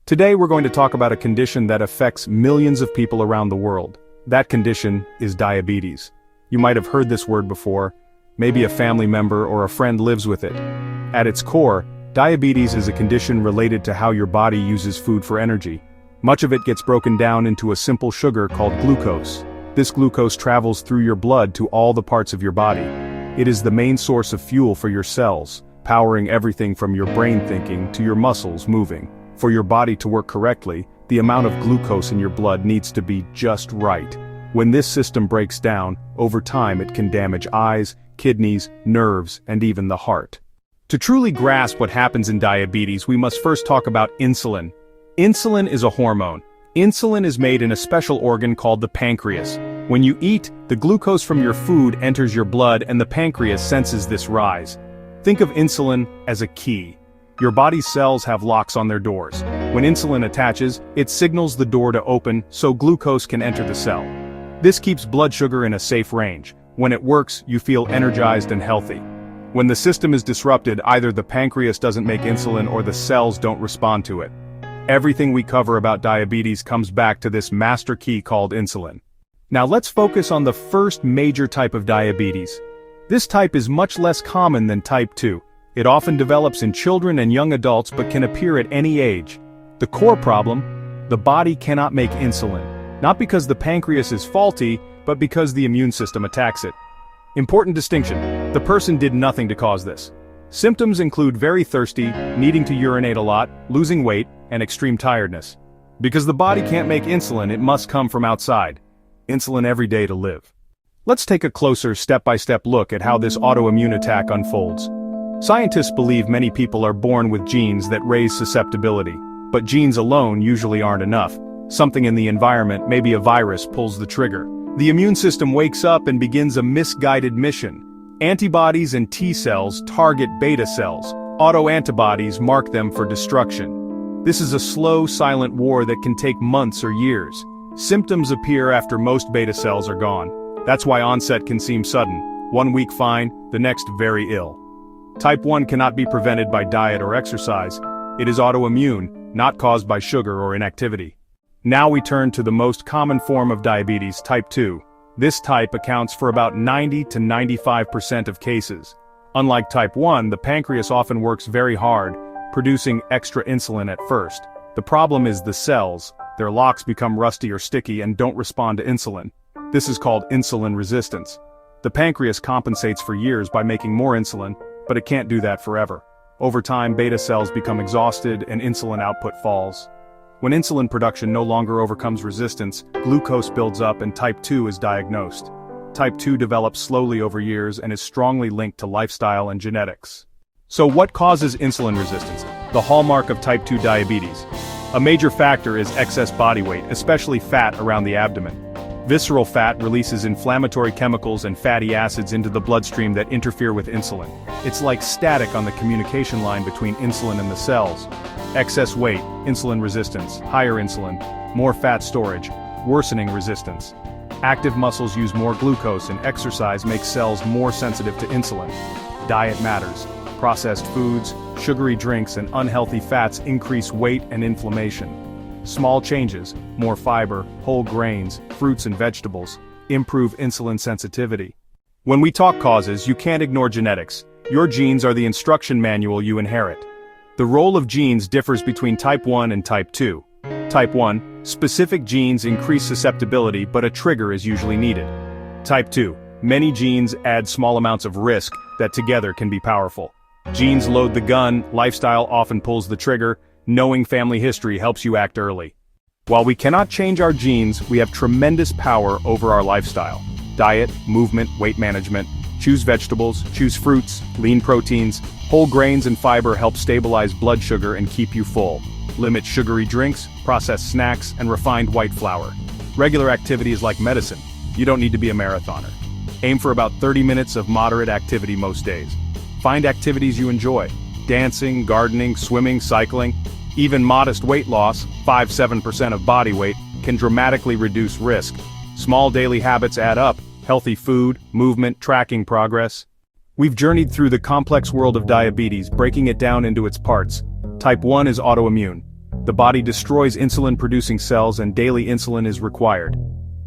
Today we're going to talk about a condition that affects millions of people around the world. That condition is diabetes. You might have heard this word before. Maybe a family member or a friend lives with it. At its core, diabetes is a condition related to how your body uses food for energy. Much of it gets broken down into a simple sugar called glucose. This glucose travels through your blood to all the parts of your body. It is the main source of fuel for your cells, powering everything from your brain thinking to your muscles moving. For your body to work correctly, the amount of glucose in your blood needs to be just right. When this system breaks down, over time it can damage eyes, kidneys, nerves, and even the heart. To truly grasp what happens in diabetes, we must first talk about insulin. Insulin is a hormone. Insulin is made in a special organ called the pancreas. When you eat, the glucose from your food enters your blood and the pancreas senses this rise. Think of insulin as a key. Your body's cells have locks on their doors. When insulin attaches, it signals the door to open so glucose can enter the cell. This keeps blood sugar in a safe range. When it works, you feel energized and healthy. When the system is disrupted, either the pancreas doesn't make insulin or the cells don't respond to it. Everything we cover about diabetes comes back to this master key called insulin. Now let's focus on the first major type of diabetes. This type is much less common than type 2. It often develops in children and young adults but can appear at any age. The core problem: the body cannot make insulin. Not because the pancreas is faulty, but because the immune system attacks it. Important distinction: the person did nothing to cause this. Symptoms include very thirsty, needing to urinate a lot, losing weight, and extreme tiredness. Because the body can't make insulin, it must come from outside. Insulin every day to live. Let's take a closer step-by-step look at how this autoimmune attack unfolds. Scientists believe many people are born with genes that raise susceptibility, but genes alone usually aren't enough. Something in the environment, maybe a virus, pulls the trigger. The immune system wakes up and begins a misguided mission. Antibodies and T cells target beta cells. Autoantibodies mark them for destruction. This is a slow, silent war that can take months or years. Symptoms appear after most beta cells are gone. That's why onset can seem sudden. 1 week fine, the next very ill. Type 1 cannot be prevented by diet or exercise. It is autoimmune, not caused by sugar or inactivity. Now we turn to the most common form of diabetes, type 2. This type accounts for about 90 to 95% of cases. Unlike type 1, the pancreas often works very hard, producing extra insulin at first. The problem is the cells. Their locks become rusty or sticky and don't respond to insulin. This is called insulin resistance. The pancreas compensates for years by making more insulin, but it can't do that forever. Over time, beta cells become exhausted and insulin output falls. When insulin production no longer overcomes resistance, glucose builds up and type 2 is diagnosed. Type 2 develops slowly over years and is strongly linked to lifestyle and genetics. So what causes insulin resistance? The hallmark of type 2 diabetes. A major factor is excess body weight, especially fat around the abdomen. Visceral fat releases inflammatory chemicals and fatty acids into the bloodstream that interfere with insulin. It's like static on the communication line between insulin and the cells. Excess weight, insulin resistance, higher insulin, more fat storage, worsening resistance. Active muscles use more glucose and exercise makes cells more sensitive to insulin. Diet matters. Processed foods, sugary drinks, and unhealthy fats increase weight and inflammation. Small changes, more fiber, whole grains, fruits and vegetables, improve insulin sensitivity. When we talk causes, you can't ignore genetics. Your genes are the instruction manual you inherit. The role of genes differs between type 1 and type 2. Type 1, specific genes increase susceptibility, but a trigger is usually needed. Type 2, many genes add small amounts of risk that together can be powerful. Genes load the gun, lifestyle often pulls the trigger. Knowing family history helps you act early. While we cannot change our genes, we have tremendous power over our lifestyle. Diet, movement, weight management. Choose vegetables, choose fruits, lean proteins. Whole grains and fiber help stabilize blood sugar and keep you full. Limit sugary drinks, processed snacks, and refined white flour. Regular activity is like medicine. You don't need to be a marathoner. Aim for about 30 minutes of moderate activity most days. Find activities you enjoy. Dancing, gardening, swimming, cycling. Even modest weight loss, 5–7% of body weight, can dramatically reduce risk. Small daily habits add up: healthy food, movement, tracking progress. We've journeyed through the complex world of diabetes, breaking it down into its parts. Type 1 is autoimmune. The body destroys insulin-producing cells and daily insulin is required.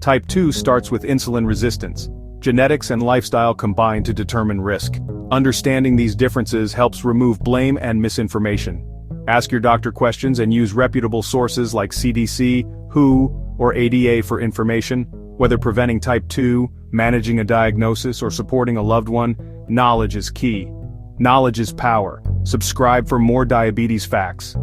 Type 2 starts with insulin resistance. Genetics and lifestyle combine to determine risk. Understanding these differences helps remove blame and misinformation. Ask your doctor questions and use reputable sources like CDC, WHO, or ADA for information. Whether preventing type 2, managing a diagnosis, or supporting a loved one, knowledge is key. Knowledge is power. Subscribe for more diabetes facts.